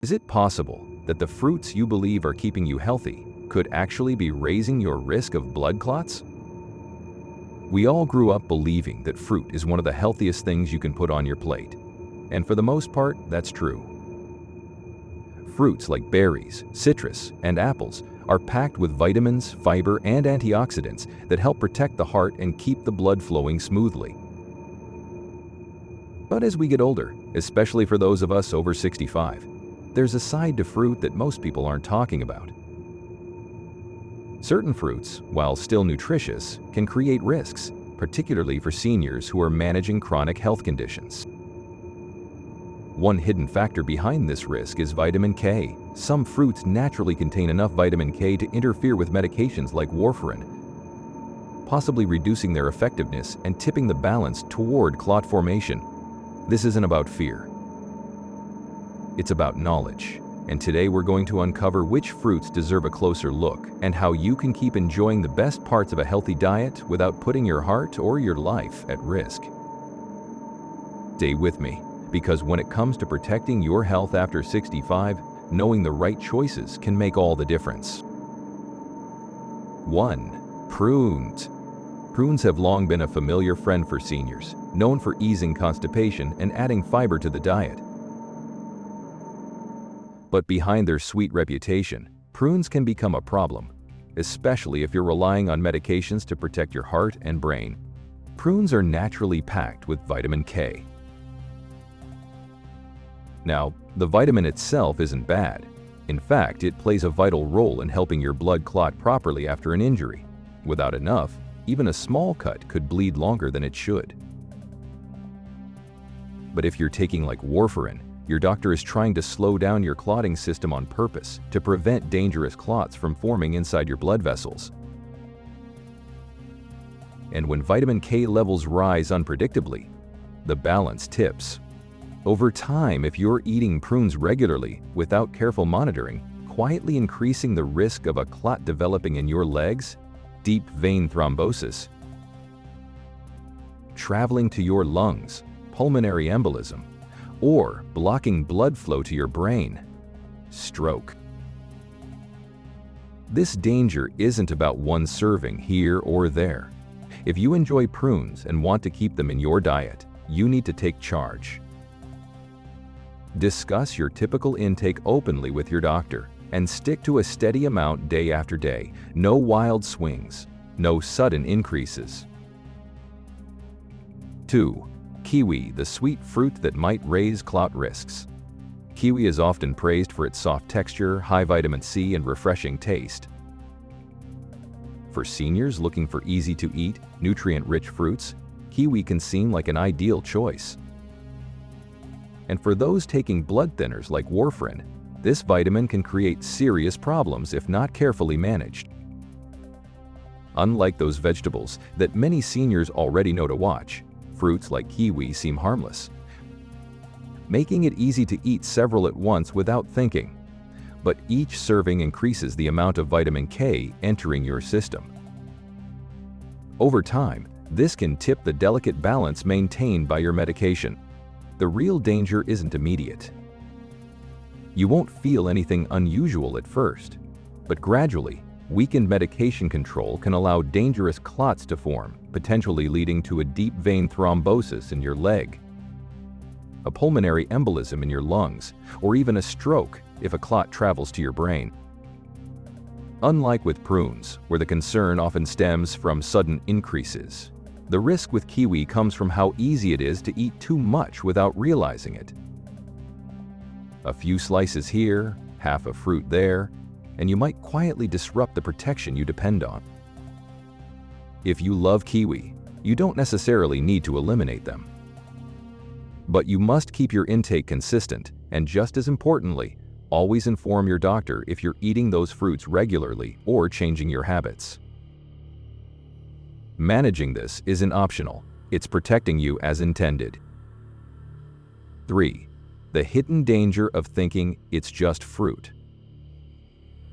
Is it possible that the fruits you believe are keeping you healthy could actually be raising your risk of blood clots? We all grew up believing that fruit is one of the healthiest things you can put on your plate. And for the most part, that's true. Fruits like berries, citrus, and apples are packed with vitamins, fiber, and antioxidants that help protect the heart and keep the blood flowing smoothly. But as we get older, especially for those of us over 65, there's a side to fruit that most people aren't talking about. Certain fruits, while still nutritious, can create risks, particularly for seniors who are managing chronic health conditions. One hidden factor behind this risk is vitamin K. Some fruits naturally contain enough vitamin K to interfere with medications like warfarin, possibly reducing their effectiveness and tipping the balance toward clot formation. This isn't about fear. It's about knowledge. And today we're going to uncover which fruits deserve a closer look and how you can keep enjoying the best parts of a healthy diet without putting your heart or your life at risk. Stay with me, because when it comes to protecting your health after 65, knowing the right choices can make all the difference. 1. Prunes. Prunes have long been a familiar friend for seniors, known for easing constipation and adding fiber to the diet. But behind their sweet reputation, prunes can become a problem, especially if you're relying on medications to protect your heart and brain. Prunes are naturally packed with vitamin K. Now, the vitamin itself isn't bad. In fact, it plays a vital role in helping your blood clot properly after an injury. Without enough, even a small cut could bleed longer than it should. But if you're taking like warfarin, your doctor is trying to slow down your clotting system on purpose to prevent dangerous clots from forming inside your blood vessels. And when vitamin K levels rise unpredictably, the balance tips. Over time, if you're eating prunes regularly without careful monitoring, quietly increasing the risk of a clot developing in your legs, deep vein thrombosis, traveling to your lungs, pulmonary embolism, or blocking blood flow to your brain, stroke. This danger isn't about one serving here or there. If you enjoy prunes and want to keep them in your diet, you need to take charge. Discuss your typical intake openly with your doctor and stick to a steady amount day after day. No wild swings, no sudden increases. 2. Kiwi, the sweet fruit that might raise clot risks. Kiwi is often praised for its soft texture, high vitamin C, and refreshing taste. For seniors looking for easy-to-eat, nutrient-rich fruits, kiwi can seem like an ideal choice. And for those taking blood thinners like warfarin, this vitamin can create serious problems if not carefully managed. Unlike those vegetables that many seniors already know to watch, fruits like kiwi seem harmless, making it easy to eat several at once without thinking. But each serving increases the amount of vitamin K entering your system. Over time, this can tip the delicate balance maintained by your medication. The real danger isn't immediate. You won't feel anything unusual at first, but gradually, weakened medication control can allow dangerous clots to form, potentially leading to a deep vein thrombosis in your leg, a pulmonary embolism in your lungs, or even a stroke if a clot travels to your brain. Unlike with prunes, where the concern often stems from sudden increases, the risk with kiwi comes from how easy it is to eat too much without realizing it. A few slices here, half a fruit there, and you might quietly disrupt the protection you depend on. If you love kiwi, you don't necessarily need to eliminate them. But you must keep your intake consistent, and just as importantly, always inform your doctor if you're eating those fruits regularly or changing your habits. Managing this isn't optional, it's protecting you as intended. 3. The hidden danger of thinking it's just fruit.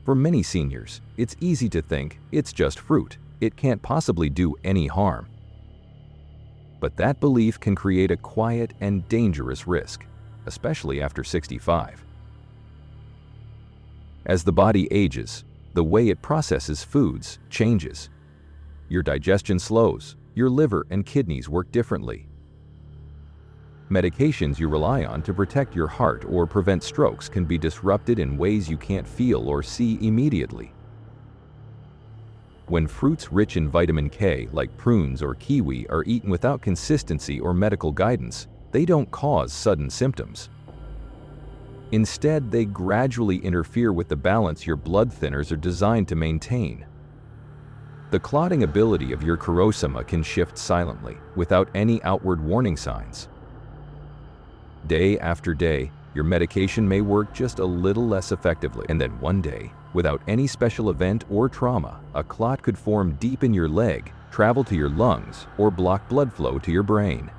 For many seniors, it's easy to think it's just fruit. It can't possibly do any harm. But that belief can create a quiet and dangerous risk, especially after 65. As the body ages, the way it processes foods changes. Your digestion slows, your liver and kidneys work differently. Medications you rely on to protect your heart or prevent strokes can be disrupted in ways you can't feel or see immediately. When fruits rich in vitamin K, like prunes or kiwi, are eaten without consistency or medical guidance, they don't cause sudden symptoms. Instead, they gradually interfere with the balance your blood thinners are designed to maintain. The clotting ability of your chorosoma can shift silently, without any outward warning signs. Day after day, your medication may work just a little less effectively, and then one day, without any special event or trauma, a clot could form deep in your leg, travel to your lungs, or block blood flow to your brain.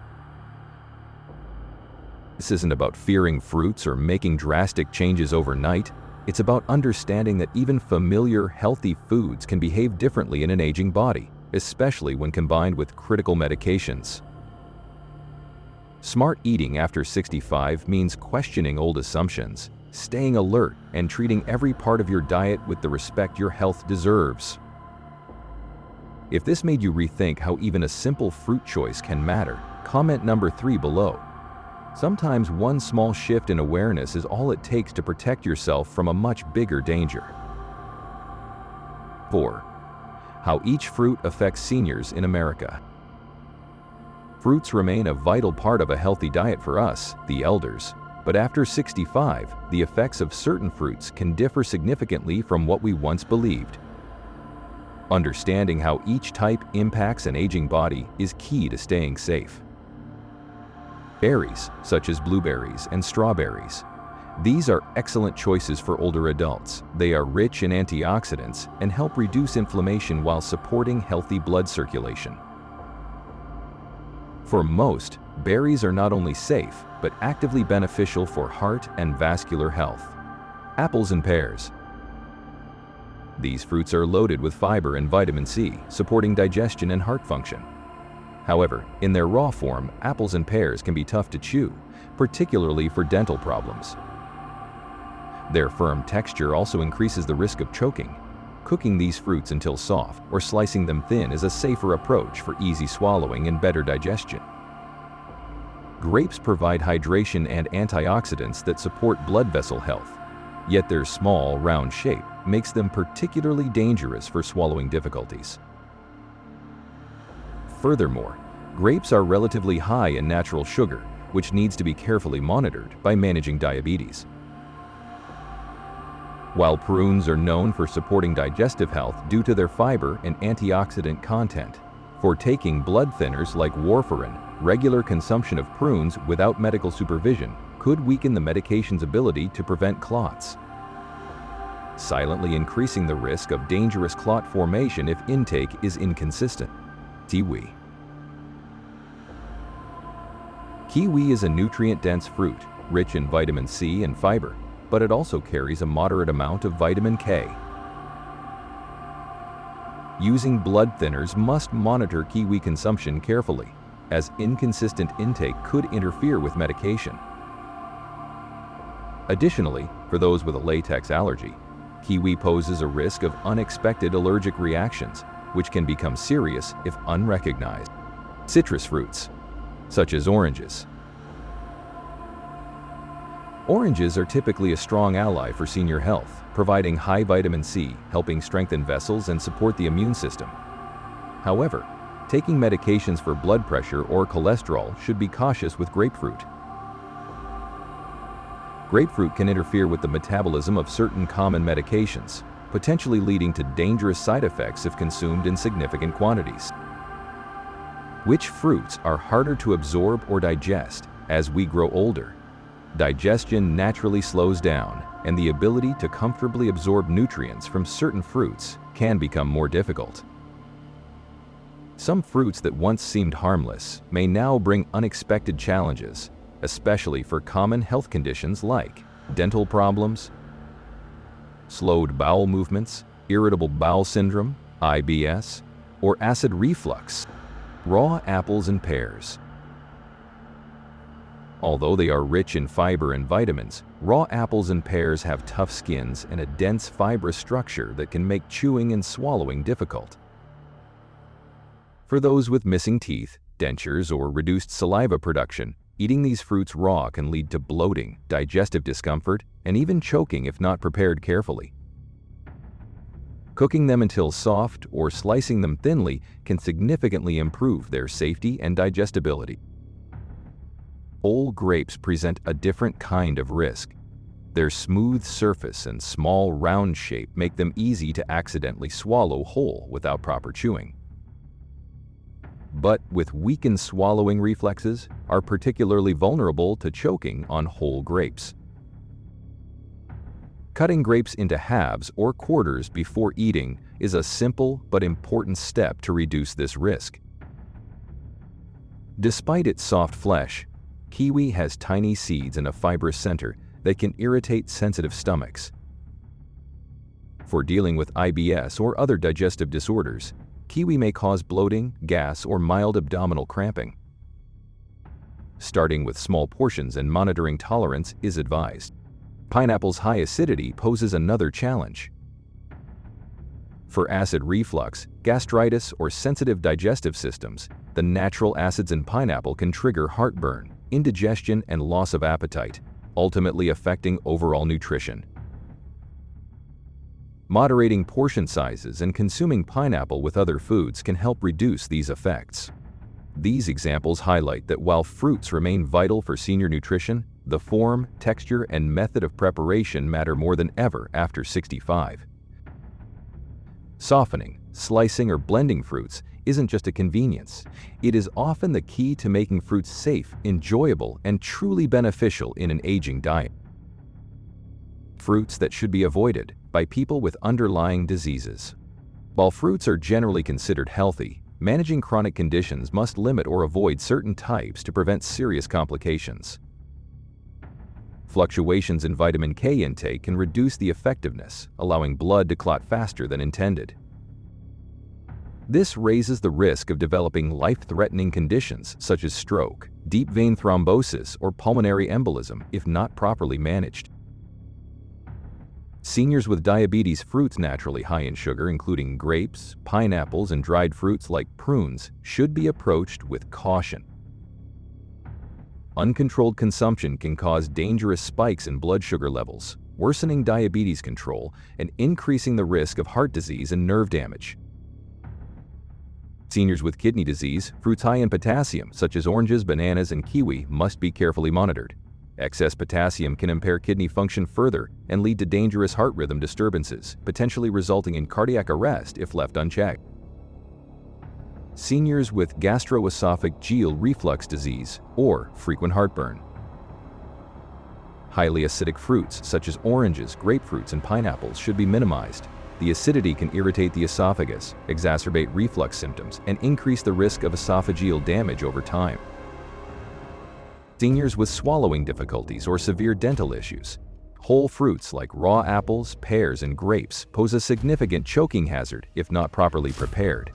This isn't about fearing fruits or making drastic changes overnight. It's about understanding that even familiar, healthy foods can behave differently in an aging body, especially when combined with critical medications. Smart eating after 65 means questioning old assumptions, staying alert, and treating every part of your diet with the respect your health deserves. If this made you rethink how even a simple fruit choice can matter, comment number 3 below. Sometimes one small shift in awareness is all it takes to protect yourself from a much bigger danger. 4. How each fruit affects seniors in America. Fruits remain a vital part of a healthy diet for us, the elders, but after 65, the effects of certain fruits can differ significantly from what we once believed. Understanding how each type impacts an aging body is key to staying safe. Berries, such as blueberries and strawberries. These are excellent choices for older adults. They are rich in antioxidants and help reduce inflammation while supporting healthy blood circulation. For most, berries are not only safe, but actively beneficial for heart and vascular health. Apples and pears. These fruits are loaded with fiber and vitamin C, supporting digestion and heart function. However, in their raw form, apples and pears can be tough to chew, particularly for dental problems. Their firm texture also increases the risk of choking. Cooking these fruits until soft or slicing them thin is a safer approach for easy swallowing and better digestion. Grapes provide hydration and antioxidants that support blood vessel health, yet their small, round shape makes them particularly dangerous for swallowing difficulties. Furthermore, grapes are relatively high in natural sugar, which needs to be carefully monitored by managing diabetes. While prunes are known for supporting digestive health due to their fiber and antioxidant content, for taking blood thinners like warfarin, regular consumption of prunes without medical supervision could weaken the medication's ability to prevent clots, silently increasing the risk of dangerous clot formation if intake is inconsistent. Kiwi. Kiwi is a nutrient-dense fruit, rich in vitamin C and fiber, but it also carries a moderate amount of vitamin K. Using blood thinners must monitor kiwi consumption carefully, as inconsistent intake could interfere with medication. Additionally, for those with a latex allergy, kiwi poses a risk of unexpected allergic reactions, which can become serious if unrecognized. Citrus fruits, such as oranges. Oranges are typically a strong ally for senior health, providing high vitamin C, helping strengthen vessels and support the immune system. However, taking medications for blood pressure or cholesterol should be cautious with grapefruit. Grapefruit can interfere with the metabolism of certain common medications, potentially leading to dangerous side effects if consumed in significant quantities. Which fruits are harder to absorb or digest as we grow older? Digestion naturally slows down, and the ability to comfortably absorb nutrients from certain fruits can become more difficult. Some fruits that once seemed harmless may now bring unexpected challenges, especially for common health conditions like dental problems, slowed bowel movements, irritable bowel syndrome, IBS, or acid reflux. Raw apples and pears. Although they are rich in fiber and vitamins, Raw apples and pears have tough skins and a dense fibrous structure that can make chewing and swallowing difficult. For those with missing teeth, dentures, or reduced saliva production, eating these fruits raw can lead to bloating, digestive discomfort, and even choking if not prepared carefully. Cooking them until soft or slicing them thinly can significantly improve their safety and digestibility. Whole grapes present a different kind of risk. Their smooth surface and small round shape make them easy to accidentally swallow whole without proper chewing. But with weakened swallowing reflexes, are particularly vulnerable to choking on whole grapes. Cutting grapes into halves or quarters before eating is a simple but important step to reduce this risk. Despite its soft flesh, kiwi has tiny seeds and a fibrous center that can irritate sensitive stomachs. For dealing with IBS or other digestive disorders, kiwi may cause bloating, gas, or mild abdominal cramping. Starting with small portions and monitoring tolerance is advised. Pineapple's high acidity poses another challenge. For acid reflux, gastritis, or sensitive digestive systems, the natural acids in pineapple can trigger heartburn, indigestion, and loss of appetite, ultimately affecting overall nutrition. Moderating portion sizes and consuming pineapple with other foods can help reduce these effects. These examples highlight that while fruits remain vital for senior nutrition, the form, texture, and method of preparation matter more than ever after 65. Softening, slicing, or blending fruits isn't just a convenience. It is often the key to making fruits safe, enjoyable, and truly beneficial in an aging diet. Fruits that should be avoided by people with underlying diseases. While fruits are generally considered healthy, managing chronic conditions must limit or avoid certain types to prevent serious complications. Fluctuations in vitamin K intake can reduce the effectiveness, allowing blood to clot faster than intended. This raises the risk of developing life-threatening conditions such as stroke, deep vein thrombosis, or pulmonary embolism if not properly managed. Seniors with diabetes, fruits naturally high in sugar, including grapes, pineapples, and dried fruits like prunes, should be approached with caution. Uncontrolled consumption can cause dangerous spikes in blood sugar levels, worsening diabetes control and increasing the risk of heart disease and nerve damage. Seniors with kidney disease, fruits high in potassium, such as oranges, bananas, and kiwi, must be carefully monitored. Excess potassium can impair kidney function further and lead to dangerous heart rhythm disturbances, potentially resulting in cardiac arrest if left unchecked. Seniors with gastroesophageal reflux disease or frequent heartburn. Highly acidic fruits such as oranges, grapefruits, and pineapples should be minimized. The acidity can irritate the esophagus, exacerbate reflux symptoms, and increase the risk of esophageal damage over time. Seniors with swallowing difficulties or severe dental issues. Whole fruits like raw apples, pears, and grapes pose a significant choking hazard if not properly prepared.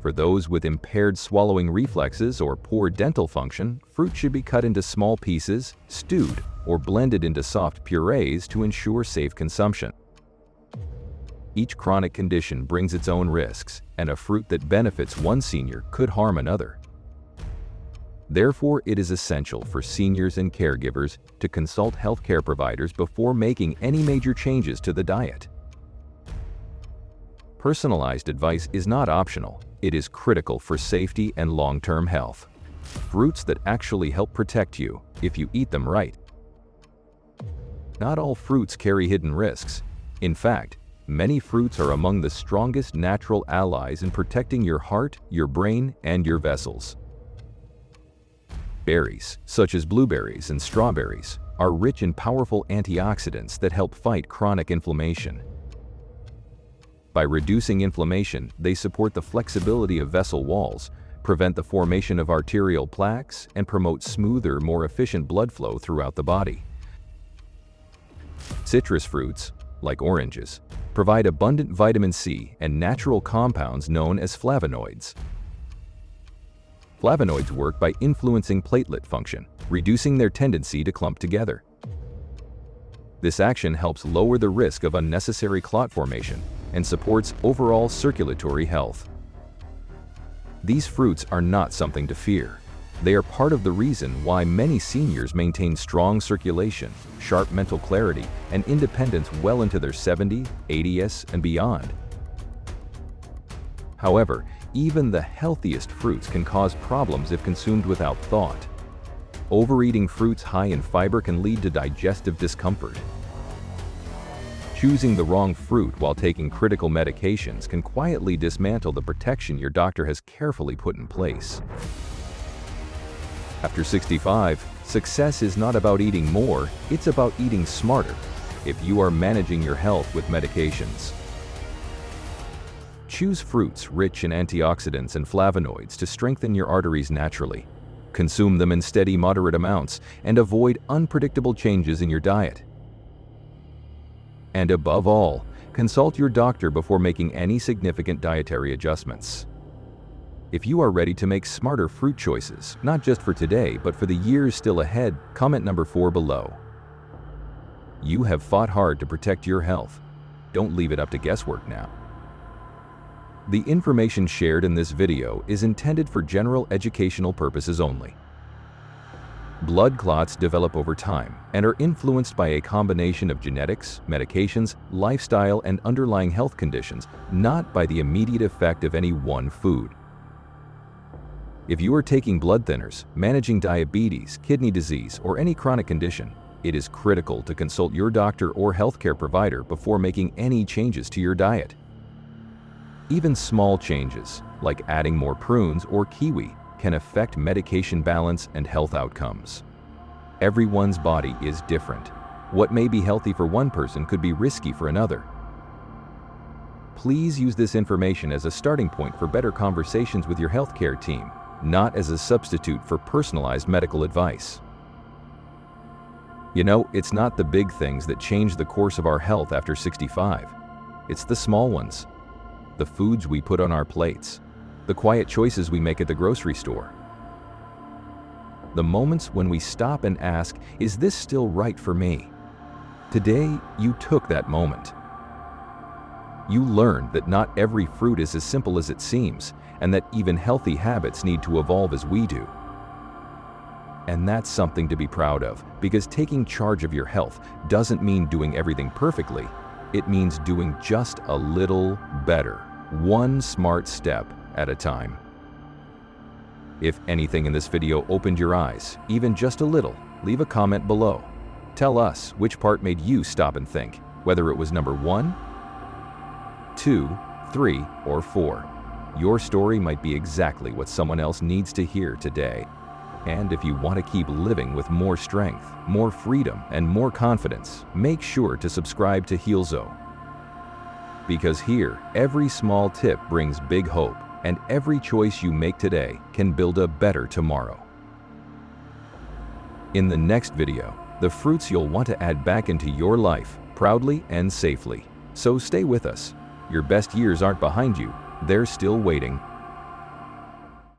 For those with impaired swallowing reflexes or poor dental function, fruit should be cut into small pieces, stewed, or blended into soft purees to ensure safe consumption. Each chronic condition brings its own risks, and a fruit that benefits one senior could harm another. Therefore, it is essential for seniors and caregivers to consult healthcare providers before making any major changes to the diet. Personalized advice is not optional. It is critical for safety and long-term health. Fruits that actually help protect you if you eat them right. Not all fruits carry hidden risks. In fact, many fruits are among the strongest natural allies in protecting your heart, your brain, and your vessels. Berries, such as blueberries and strawberries, are rich in powerful antioxidants that help fight chronic inflammation. By reducing inflammation, they support the flexibility of vessel walls, prevent the formation of arterial plaques, and promote smoother, more efficient blood flow throughout the body. Citrus fruits, like oranges, provide abundant vitamin C and natural compounds known as flavonoids. Flavonoids work by influencing platelet function, reducing their tendency to clump together. This action helps lower the risk of unnecessary clot formation and supports overall circulatory health. These fruits are not something to fear. They are part of the reason why many seniors maintain strong circulation, sharp mental clarity, and independence well into their 70s, 80s, and beyond. However, even the healthiest fruits can cause problems if consumed without thought. Overeating fruits high in fiber can lead to digestive discomfort. Choosing the wrong fruit while taking critical medications can quietly dismantle the protection your doctor has carefully put in place. After 65, success is not about eating more, it's about eating smarter, if you are managing your health with medications. Choose fruits rich in antioxidants and flavonoids to strengthen your arteries naturally. Consume them in steady, moderate amounts and avoid unpredictable changes in your diet. And above all, consult your doctor before making any significant dietary adjustments. If you are ready to make smarter fruit choices, not just for today, but for the years still ahead, comment number 4 below. You have fought hard to protect your health. Don't leave it up to guesswork now. The information shared in this video is intended for general educational purposes only. Blood clots develop over time and are influenced by a combination of genetics, medications, lifestyle, and underlying health conditions, not by the immediate effect of any one food. If you are taking blood thinners, managing diabetes, kidney disease, or any chronic condition, it is critical to consult your doctor or healthcare provider before making any changes to your diet. Even small changes, like adding more prunes or kiwi, can affect medication balance and health outcomes. Everyone's body is different. What may be healthy for one person could be risky for another. Please use this information as a starting point for better conversations with your healthcare team, not as a substitute for personalized medical advice. You know, it's not the big things that change the course of our health after 65. It's the small ones. The foods we put on our plates, the quiet choices we make at the grocery store. The moments when we stop and ask, is this still right for me? Today, you took that moment. You learned that not every fruit is as simple as it seems, and that even healthy habits need to evolve as we do. And that's something to be proud of, because taking charge of your health doesn't mean doing everything perfectly. It means doing just a little better, one smart step at a time. If anything in this video opened your eyes, even just a little, leave a comment below. Tell us which part made you stop and think, whether it was number 1, 2, 3, or 4. Your story might be exactly what someone else needs to hear today. And if you want to keep living with more strength, more freedom, and more confidence, make sure to subscribe to HEALZO. Because here, every small tip brings big hope, and every choice you make today can build a better tomorrow. In the next video, the fruits you'll want to add back into your life, proudly and safely. So stay with us. Your best years aren't behind you, they're still waiting.